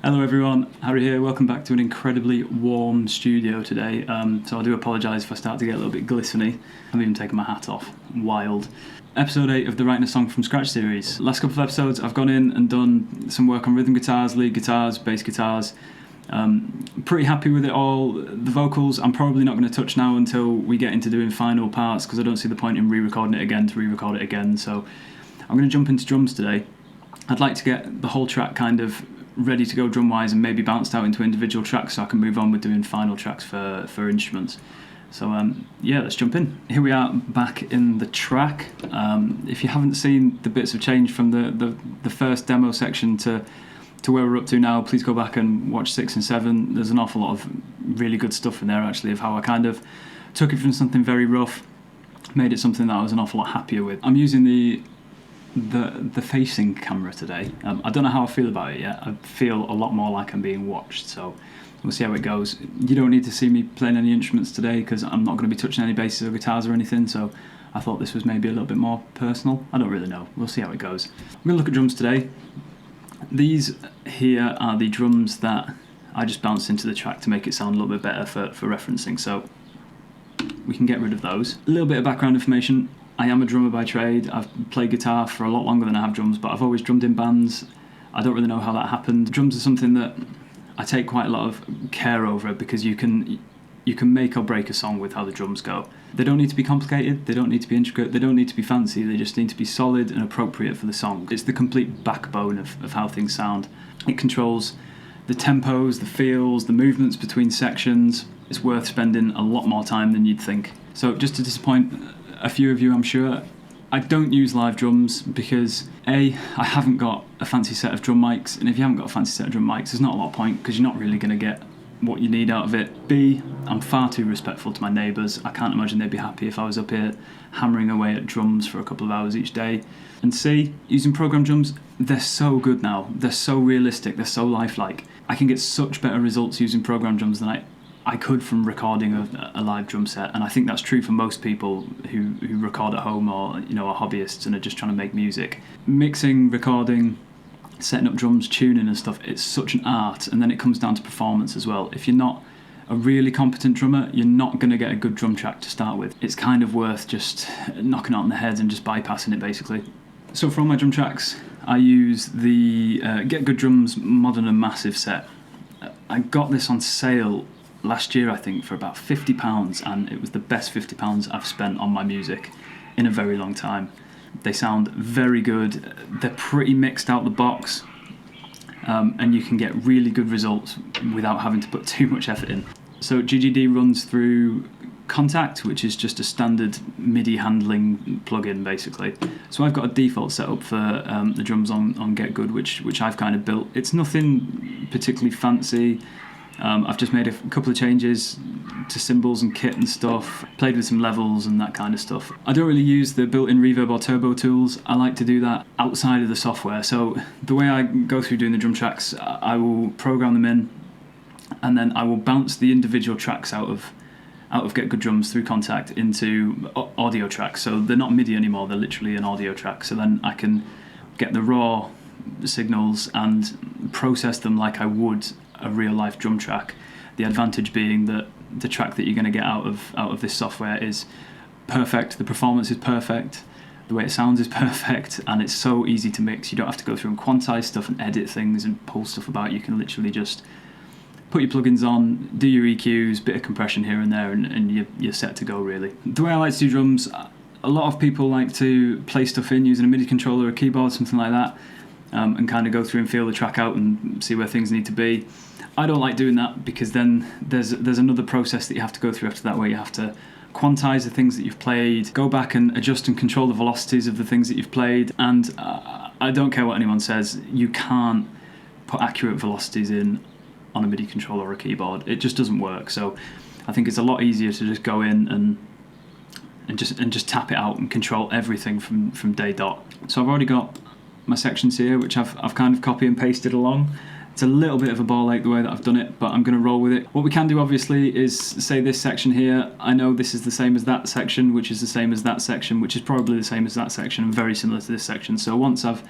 Hello everyone, Harry here. Welcome back to an incredibly warm studio today. So I do apologise if I start to get a little bit glistening. I'm even taking my hat off. Wild. Episode 8 of the Writing a Song from Scratch series. Last couple of episodes I've gone in and done some work on rhythm guitars, lead guitars, bass guitars. Pretty happy with it all. The vocals I'm probably not going to touch now until we get into doing final parts, because I don't see the point in re-recording it again to re-record it again. So I'm going to jump into drums today. I'd like to get the whole track kind of ready to go drum-wise and maybe bounced out into individual tracks so I can move on with doing final tracks for instruments. So yeah, let's jump in. Here we are back in the track. If you haven't seen the bits of change from the first demo section to where we're up to now, please go back and watch 6 and 7. There's an awful lot of really good stuff in there actually, of how I kind of took it from something very rough, made it something that I was an awful lot happier with. I'm using the facing camera today. I don't know how I feel about it yet. I feel a lot more like I'm being watched, so we'll see how it goes. You don't need to see me playing any instruments today because I'm not going to be touching any basses or guitars or anything, so I thought this was maybe a little bit more personal. I don't really know. We'll see how it goes. I'm going to look at drums today. These here are the drums that I just bounced into the track to make it sound a little bit better for referencing, so we can get rid of those. A little bit of background information. I am a drummer by trade. I've played guitar for a lot longer than I have drums, but I've always drummed in bands. I don't really know how that happened. Drums are something that I take quite a lot of care over, because you can make or break a song with how the drums go. They don't need to be complicated, they don't need to be intricate, they don't need to be fancy, they just need to be solid and appropriate for the song. It's the complete backbone of how things sound. It controls the tempos, the feels, the movements between sections. It's worth spending a lot more time than you'd think. So just to disappoint a few of you, I'm sure, I don't use live drums because A, I haven't got a fancy set of drum mics, and if you haven't got a fancy set of drum mics, there's not a lot of point because you're not really going to get what you need out of it. B, I'm far too respectful to my neighbours. I can't imagine they'd be happy if I was up here hammering away at drums for a couple of hours each day. And C, using program drums, they're so good now. They're so realistic, they're so lifelike. I can get such better results using program drums than I could from recording a live drum set, and I think that's true for most people who record at home, or are hobbyists and are just trying to make music. Mixing, recording, setting up drums, tuning and stuff, it's such an art, and then it comes down to performance as well. If you're not a really competent drummer, you're not going to get a good drum track to start with. It's kind of worth just knocking it on the head and just bypassing it basically. So for all my drum tracks, I use the Getgood Drums Modern and Massive set. I got this on sale last year, I think, for about £50, and it was the best £50 I've spent on my music in a very long time. They sound very good. They're pretty mixed out the box, and you can get really good results without having to put too much effort in. So GGD runs through Kontakt, which is just a standard MIDI handling plugin basically. So I've got a default setup for the drums on Getgood, which I've kind of built. It's nothing particularly fancy. I've just made a couple of changes to cymbals and kit and stuff, played with some levels and that kind of stuff. I don't really use the built-in reverb or turbo tools. I like to do that outside of the software. So the way I go through doing the drum tracks, I will program them in, and then I will bounce the individual tracks out of Getgood Drums through Kontakt into audio tracks. So they're not MIDI anymore, they're literally an audio track. So then I can get the raw signals and process them like I would a real life drum track. The advantage being that the track that you're going to get out of this software is perfect, the performance is perfect, the way it sounds is perfect, and it's so easy to mix. You don't have to go through and quantize stuff and edit things and pull stuff about. You can literally just put your plugins on, do your EQs, bit of compression here and there, and you're set to go really. The way I like to do drums, a lot of people like to play stuff in using a MIDI controller or a keyboard, something like that, and kind of go through and feel the track out and see where things need to be. I don't like doing that, because then there's another process that you have to go through after that, where you have to quantize the things that you've played, go back and adjust and control the velocities of the things that you've played, and I don't care what anyone says, you can't put accurate velocities in on a MIDI controller or a keyboard. It just doesn't work. So I think it's a lot easier to just go in and just tap it out and control everything from day dot. So I've already got my sections here, which I've kind of copy and pasted along. It's a little bit of a ball ache the way that I've done it, but I'm going to roll with it. What we can do obviously is say this section here, I know this is the same as that section, which is the same as that section, which is probably the same as that section and very similar to this section. So once I've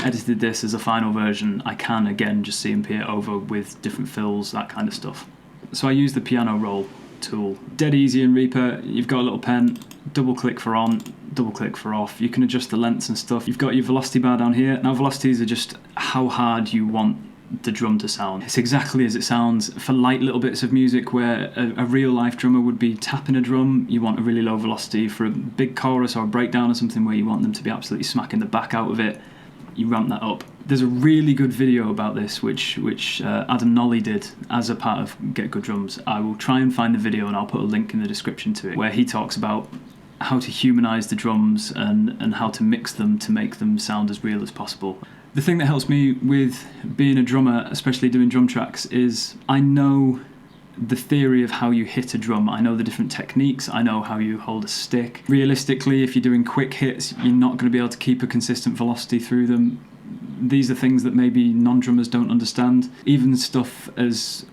edited this as a final version, I can again just CMP it over with different fills, that kind of stuff. So I use the piano roll tool. Dead easy in Reaper. You've got a little pen, double click for on, double click for off. You can adjust the lengths and stuff. You've got your velocity bar down here. Now velocities are just how hard you want the drum to sound. It's exactly as it sounds. For light little bits of music where a real life drummer would be tapping a drum, you want a really low velocity. For a big chorus or a breakdown or something where you want them to be absolutely smacking the back out of it, you ramp that up. There's a really good video about this which Adam Nolly did as a part of Getgood Drums. I will try and find the video and I'll put a link in the description to it, where he talks about how to humanize the drums and how to mix them to make them sound as real as possible. The thing that helps me with being a drummer, especially doing drum tracks, is I know the theory of how you hit a drum. I know the different techniques, I know how you hold a stick. Realistically, if you're doing quick hits, you're not going to be able to keep a consistent velocity through them. These are things that maybe non-drummers don't understand. Even stuff as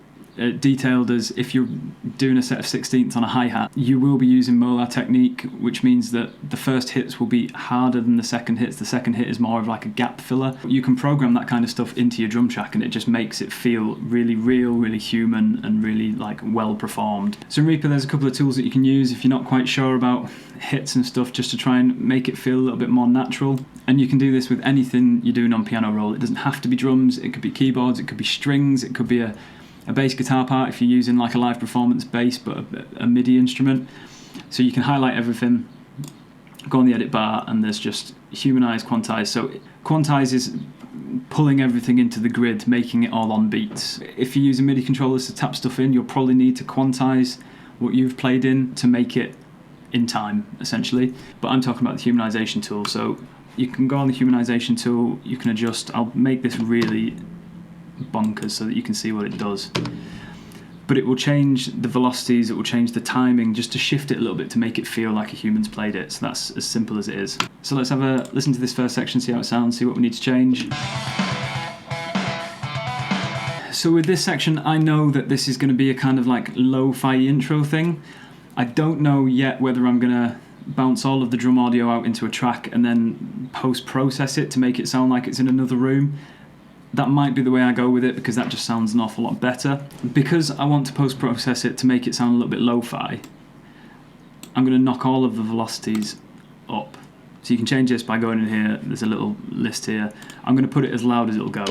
detailed as if you're doing a set of 16ths on a hi-hat, you will be using molar technique, which means that the first hits will be harder than the second hits. The second hit is more of like a gap filler. You can program that kind of stuff into your drum track and it just makes it feel really real, really human, and really like well performed. So in Reaper there's a couple of tools that you can use if you're not quite sure about hits and stuff, just to try and make it feel a little bit more natural. And you can do this with anything you're doing on piano roll. It doesn't have to be drums, it could be keyboards, it could be strings, it could be a bass guitar part if you're using like a live performance bass but a MIDI instrument. So you can highlight everything, go on the edit bar, and there's just humanize, quantize. So quantize is pulling everything into the grid, making it all on beats. If you're using MIDI controllers to tap stuff in, you'll probably need to quantize what you've played in to make it in time, essentially. But I'm talking about the humanization tool. So you can go on the humanization tool, you can adjust. I'll make this really bonkers so that you can see what it does, but it will change the velocities, it will change the timing, just to shift it a little bit to make it feel like a human's played it. So that's as simple as it is. So let's have a listen to this first section, see how it sounds, see what we need to change. So with this section, I know that this is going to be a kind of like lo-fi intro thing. I don't know yet whether I'm going to bounce all of the drum audio out into a track and then post-process it to make it sound like it's in another room. That might be the way I go with it, because that just sounds an awful lot better. Because I want to post-process it to make it sound a little bit lo-fi, I'm going to knock all of the velocities up. So you can change this by going in here, there's a little list here. I'm going to put it as loud as it'll go.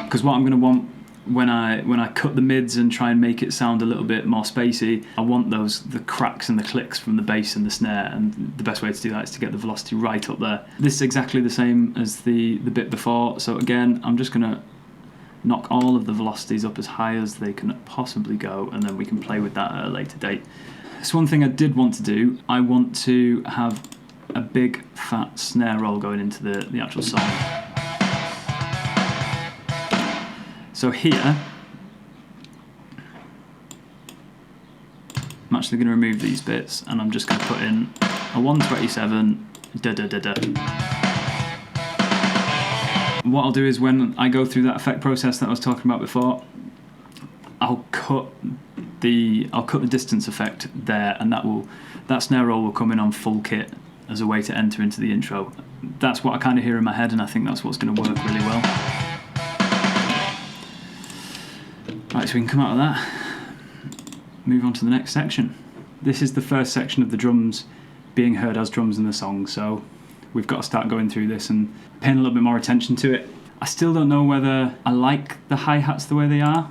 Because what I'm going to want when I cut the mids and try and make it sound a little bit more spacey, I want the cracks and the clicks from the bass and the snare, and the best way to do that is to get the velocity right up there. This is exactly the same as the bit before, so again I'm just going to knock all of the velocities up as high as they can possibly go, and then we can play with that at a later date. So one thing I did want to do, I want to have a big fat snare roll going into the actual song. So here, I'm actually going to remove these bits, and I'm just going to put in a 127 da da da da. What I'll do is, when I go through that effect process that I was talking about before, I'll cut the distance effect there, and that snare roll will come in on full kit as a way to enter into the intro. That's what I kind of hear in my head, and I think that's what's going to work really well. Right, so we can come out of that, move on to the next section. This is the first section of the drums being heard as drums in the song, so we've got to start going through this and paying a little bit more attention to it. I still don't know whether I like the hi-hats the way they are.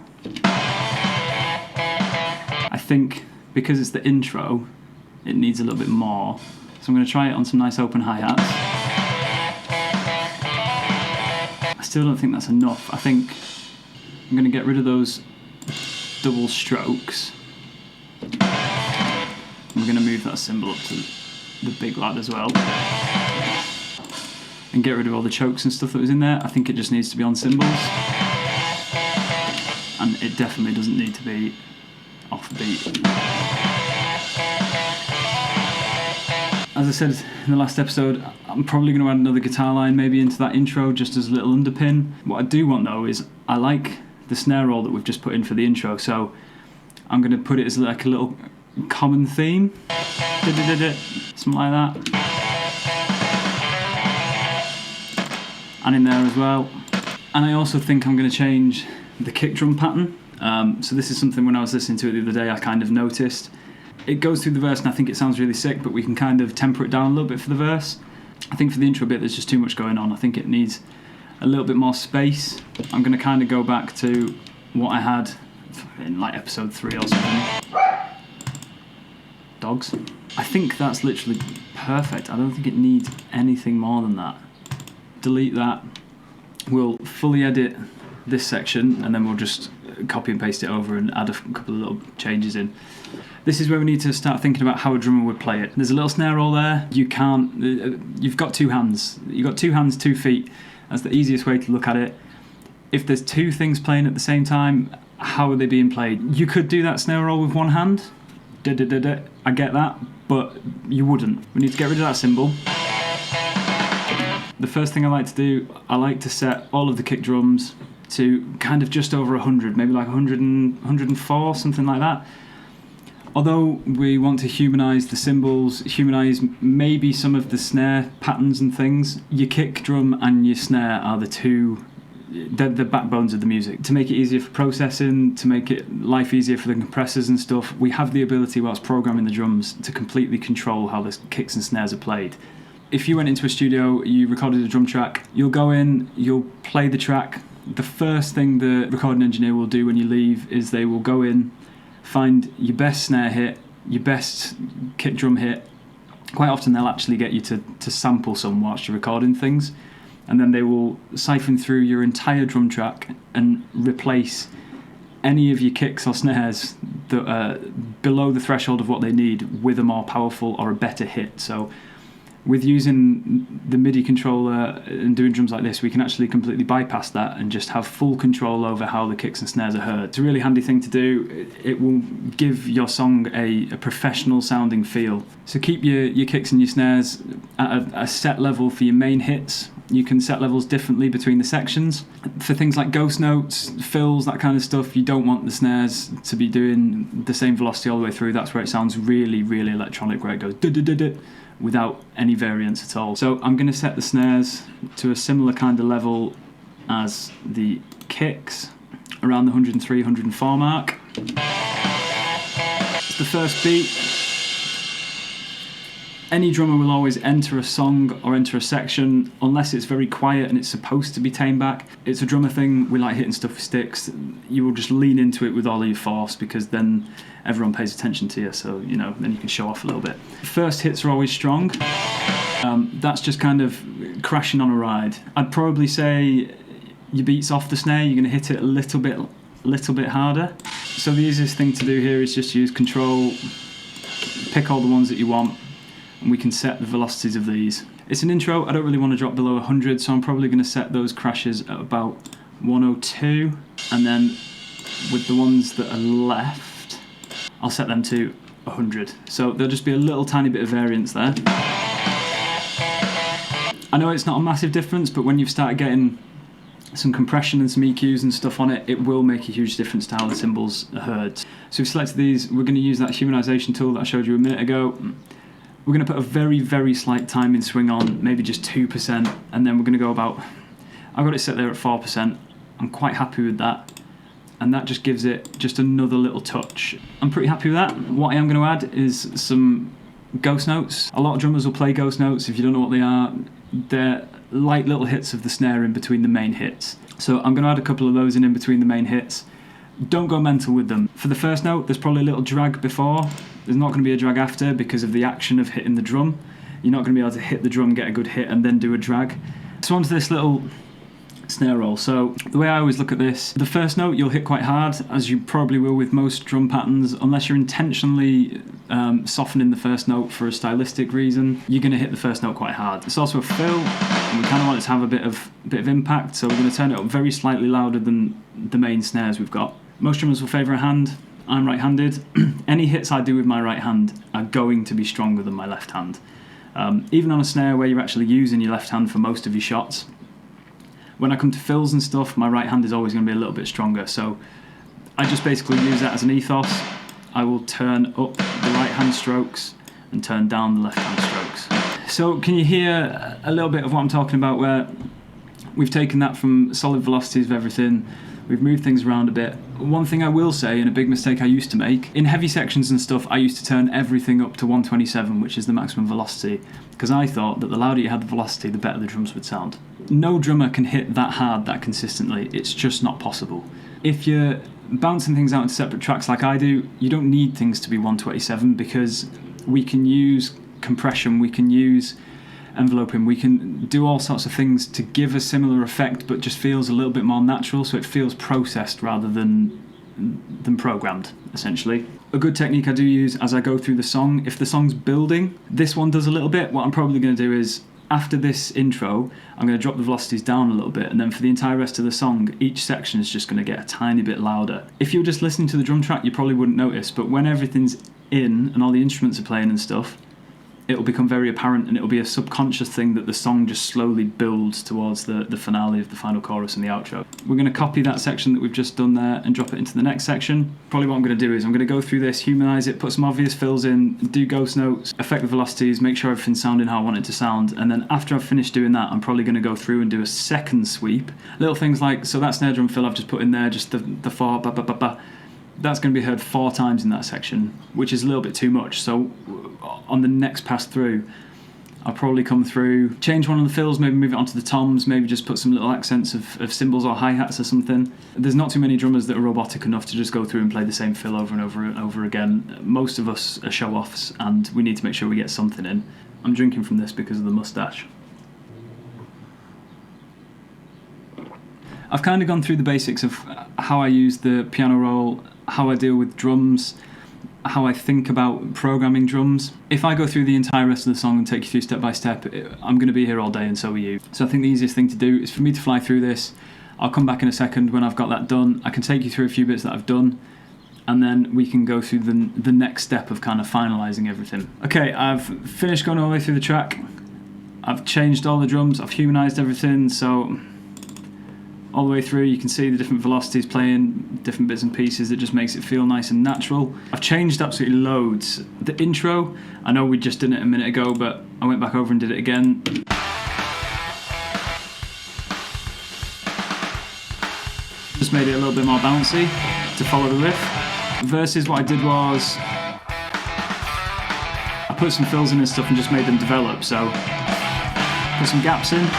I think because it's the intro, it needs a little bit more. So I'm going to try it on some nice open hi-hats. I still don't think that's enough. I think I'm going to get rid of those double strokes. We're going to move that cymbal up to the big lad as well. And get rid of all the chokes and stuff that was in there. I think it just needs to be on cymbals. And it definitely doesn't need to be off beat. As I said in the last episode, I'm probably going to add another guitar line maybe into that intro just as a little underpin. What I do want though is, I like the snare roll that we've just put in for the intro, so I'm going to put it as like a little common theme, something like that. and in there as well. And I also think I'm going to change the kick drum pattern. So this is something when I was listening to it the other day I kind of noticed. It goes through the verse and I think it sounds really sick, but we can kind of temper it down a little bit for the verse. I think for the intro bit there's just too much going on. I think it needs a little bit more space. I'm going to kind of go back to what I had in like episode 3 or something. Dogs. I think that's literally perfect. I don't think it needs anything more than that. Delete that. We'll fully edit this section and then we'll just copy and paste it over and add a couple of little changes in. This is where we need to start thinking about how a drummer would play it. There's a little snare roll there. You've got 2 hands. You've got 2 hands, 2 feet. That's the easiest way to look at it. If there's 2 things playing at the same time, how are they being played? You could do that snare roll with 1 hand. I get that, but you wouldn't. We need to get rid of that cymbal. The first thing I like to do, I like to set all of the kick drums to kind of just over 100, maybe like 104, something like that. Although we want to humanize the cymbals, humanize maybe some of the snare patterns and things, your kick drum and your snare are the backbones of the music. To make it easier for processing, to make it life easier for the compressors and stuff, we have the ability whilst programming the drums to completely control how the kicks and snares are played. If you went into a studio, you recorded a drum track, you'll go in, you'll play the track. The first thing the recording engineer will do when you leave is they will go in, find your best snare hit, your best kick drum hit. Quite often they'll actually get you to sample some whilst you're recording things, and then they will siphon through your entire drum track and replace any of your kicks or snares that are below the threshold of what they need with a more powerful or a better hit. So with using the MIDI controller and doing drums like this, we can actually completely bypass that and just have full control over how the kicks and snares are heard. It's a really handy thing to do. It will give your song a professional sounding feel. So keep your kicks and your snares at a set level for your main hits. You can set levels differently between the sections. For things like ghost notes, fills, that kind of stuff, you don't want the snares to be doing the same velocity all the way through. That's where it sounds really, really electronic, where it goes duh-duh-duh-duh, without any variance at all. So I'm going to set the snares to a similar kind of level as the kicks, around the 103, 104 mark. It's the first beat. Any drummer will always enter a song or enter a section unless it's very quiet and it's supposed to be tamed back. It's a drummer thing. We like hitting stuff with sticks. You will just lean into it with all of your force because then everyone pays attention to you, so then you can show off a little bit. First hits are always strong. That's just kind of crashing on a ride. I'd probably say your beat's off the snare, you're going to hit it a little bit harder. So the easiest thing to do here is just use control, pick all the ones that you want, and we can set the velocities of these. It's an intro, I don't really want to drop below 100, so I'm probably going to set those crashes at about 102, and then with the ones that are left, I'll set them to 100. So there'll just be a little tiny bit of variance there. I know it's not a massive difference, but when you've started getting some compression and some EQs and stuff on it, it will make a huge difference to how the cymbals are heard. So we've selected these, we're going to use that humanization tool that I showed you a minute ago. We're going to put a very, very slight timing swing on, maybe just 2%, and then we're going to go about, I've got it set there at 4%. I'm quite happy with that, and that just gives it just another little touch. I'm pretty happy with that. What I am going to add is some ghost notes. A lot of drummers will play ghost notes. If you don't know what they are, they're light little hits of the snare in between the main hits. So I'm going to add a couple of those in between the main hits. Don't go mental with them. For the first note, there's probably a little drag before. There's not going to be a drag after because of the action of hitting the drum. You're not going to be able to hit the drum, get a good hit, and then do a drag. So onto this little snare roll. So the way I always look at this, the first note you'll hit quite hard, as you probably will with most drum patterns, unless you're intentionally softening the first note for a stylistic reason. You're going to hit the first note quite hard. It's also a fill, and we kind of want it to have a bit of impact, so we're going to turn it up very slightly louder than the main snares we've got. Most drummers will favour a hand. I'm right-handed. Any hits I do with my right hand are going to be stronger than my left hand. Even on a snare where you're actually using your left hand for most of your shots, when I come to fills and stuff, my right hand is always going to be a little bit stronger. So I just basically use that as an ethos. I will turn up the right hand strokes and turn down the left hand strokes. So can you hear a little bit of what I'm talking about, where We've taken that from solid velocities of everything. We've moved things around a bit. One thing I will say, and a big mistake I used to make, in heavy sections and stuff, I used to turn everything up to 127, which is the maximum velocity, because I thought that the louder you had the velocity, the better the drums would sound. No drummer can hit that hard that consistently. It's just not possible. If you're bouncing things out into separate tracks like I do, you don't need things to be 127, because we can use compression, we can use enveloping, we can do all sorts of things to give a similar effect, but just feels a little bit more natural, so it feels processed rather than programmed, essentially. A good technique I do use as I go through the song, if the song's building, this one does a little bit. What I'm probably going to do is, after this intro, I'm going to drop the velocities down a little bit, and then for the entire rest of the song, each section is just going to get a tiny bit louder. If you're just listening to the drum track, you probably wouldn't notice, but when everything's in and all the instruments are playing and stuff, it'll become very apparent, and it'll be a subconscious thing that the song just slowly builds towards the finale of the final chorus and the outro. We're going to copy that section that we've just done there and drop it into the next section. Probably what I'm going to do is I'm going to go through this, humanize it, put some obvious fills in, do ghost notes, affect the velocities, make sure everything's sounding how I want it to sound, and then after I've finished doing that, I'm probably going to go through and do a second sweep. Little things like, so that snare drum fill I've just put in there, just the 4, ba ba ba ba. That's going to be heard 4 times in that section, which is a little bit too much. So on the next pass through, I'll probably come through, change one of the fills, maybe move it onto the toms, maybe just put some little accents of cymbals or hi-hats or something. There's not too many drummers that are robotic enough to just go through and play the same fill over and over and over again. Most of us are show-offs, and we need to make sure we get something in. I'm drinking from this because of the moustache. I've kind of gone through the basics of how I use the piano roll, how I deal with drums, how I think about programming drums. If I go through the entire rest of the song and take you through step by step, I'm going to be here all day, and so are you. So I think the easiest thing to do is for me to fly through this. I'll come back in a second when I've got that done. I can take you through a few bits that I've done, and then we can go through the next step of kind of finalising everything. Okay, I've finished going all the way through the track. I've changed all the drums, I've humanised everything, so all the way through you can see the different velocities playing different bits and pieces. That just makes it feel nice and natural. I've changed absolutely loads. The intro, I know we just did it a minute ago, but I went back over and did it again. Just made it a little bit more bouncy to follow the riff. Versus, what I did was I put some fills in and stuff and just made them develop, so put some gaps in.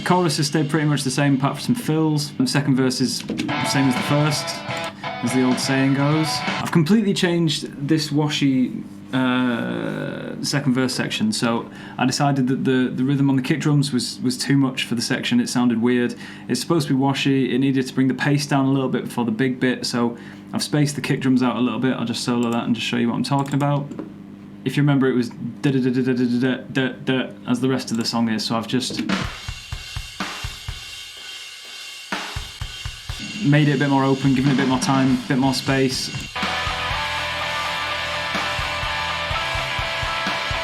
Choruses stayed pretty much the same apart from some fills. The second verse is the same as the first, as the old saying goes. I've completely changed this washy second verse section, so I decided that the rhythm on the kick drums was too much for the section. It sounded weird. It's supposed to be washy. It needed to bring the pace down a little bit before the big bit, so I've spaced the kick drums out a little bit. I'll just solo that and just show you what I'm talking about. If you remember, it was da da da da da da da da as the rest of the song is, so I've just made it a bit more open, given it a bit more time, a bit more space.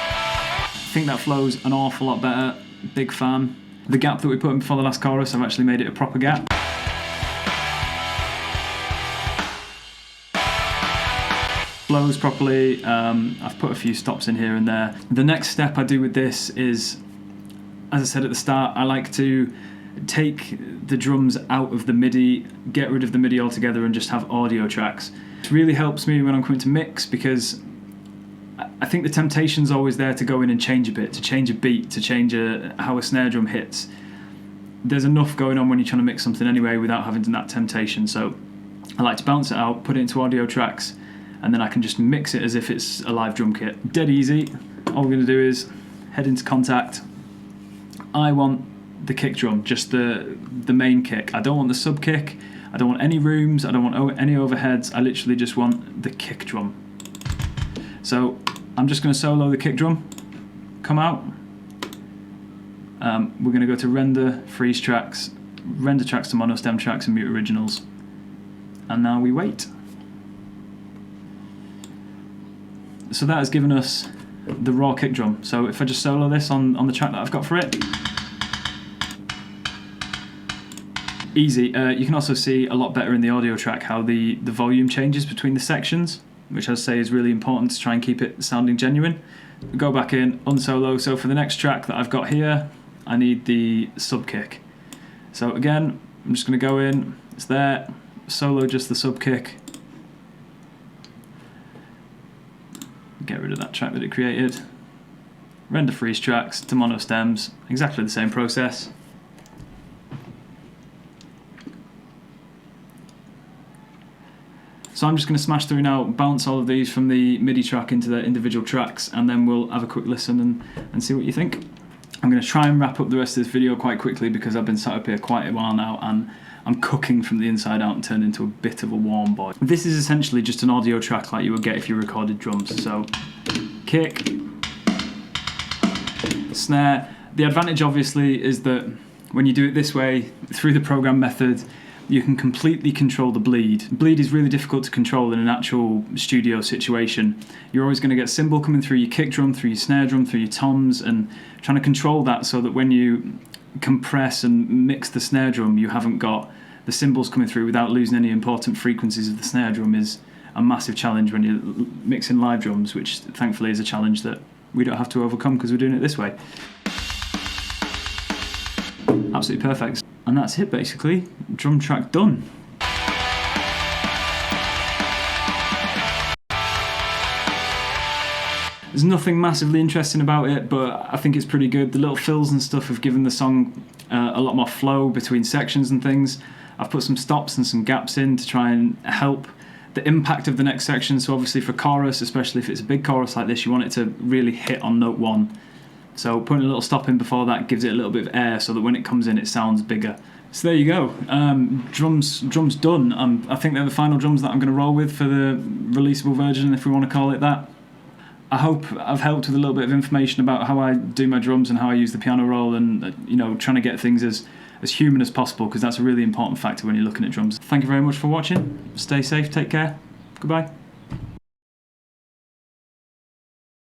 I think that flows an awful lot better. Big fan. The gap that we put in before the last chorus, I've actually made it a proper gap. Flows properly. I've put a few stops in here and there. The next step I do with this is, as I said at the start, I like to take the drums out of the MIDI, get rid of the MIDI altogether, and just have audio tracks. It really helps me when I'm coming to mix, because I think the temptation's always there to go in and change a bit, to change a beat, to change how a snare drum hits. There's enough going on when you're trying to mix something anyway without having that temptation, so I like to bounce it out, put it into audio tracks, and then I can just mix it as if it's a live drum kit. Dead easy. All we're going to do is head into Kontakt. I want the kick drum, just the main kick. I don't want the sub kick, I don't want any rooms, I don't want any overheads, I literally just want the kick drum. So I'm just going to solo the kick drum, come out, we're going to go to render, freeze tracks, render tracks to mono stem tracks and mute originals, and now we wait. So that has given us the raw kick drum. So if I just solo this on the track that I've got for it, easy. You can also see a lot better in the audio track how the volume changes between the sections, which I say is really important to try and keep it sounding genuine. Go back in, unsolo. So for the next track that I've got here, I need the sub kick. So again, I'm just going to go in, it's there, solo just the sub kick. Get rid of that track that it created. Render freeze tracks to mono stems, exactly the same process. So I'm just going to smash through now, bounce all of these from the MIDI track into their individual tracks, and then we'll have a quick listen and see what you think. I'm going to try and wrap up the rest of this video quite quickly because I've been sat up here quite a while now and I'm cooking from the inside out and turned into a bit of a warm boy. This is essentially just an audio track like you would get if you recorded drums. So kick, snare. The advantage obviously is that when you do it this way, through the program method, you can completely control the bleed. Bleed is really difficult to control in an actual studio situation. You're always going to get cymbal coming through your kick drum, through your snare drum, through your toms, and trying to control that so that when you compress and mix the snare drum, you haven't got the cymbals coming through without losing any important frequencies of the snare drum is a massive challenge when you're mixing live drums, which thankfully is a challenge that we don't have to overcome because we're doing it this way. Absolutely perfect. And that's it basically. Drum track done. There's nothing massively interesting about it, but I think it's pretty good. The little fills and stuff have given the song a lot more flow between sections and things. I've put some stops and some gaps in to try and help the impact of the next section. So obviously for chorus, especially if it's a big chorus like this, you want it to really hit on note 1. So putting a little stop in before that gives it a little bit of air so that when it comes in it sounds bigger. So there you go, drums done. I think they're the final drums that I'm going to roll with for the releasable version, if we want to call it that. I hope I've helped with a little bit of information about how I do my drums and how I use the piano roll, and trying to get things as human as possible, because that's a really important factor when you're looking at drums. Thank you very much for watching. Stay safe, take care, goodbye.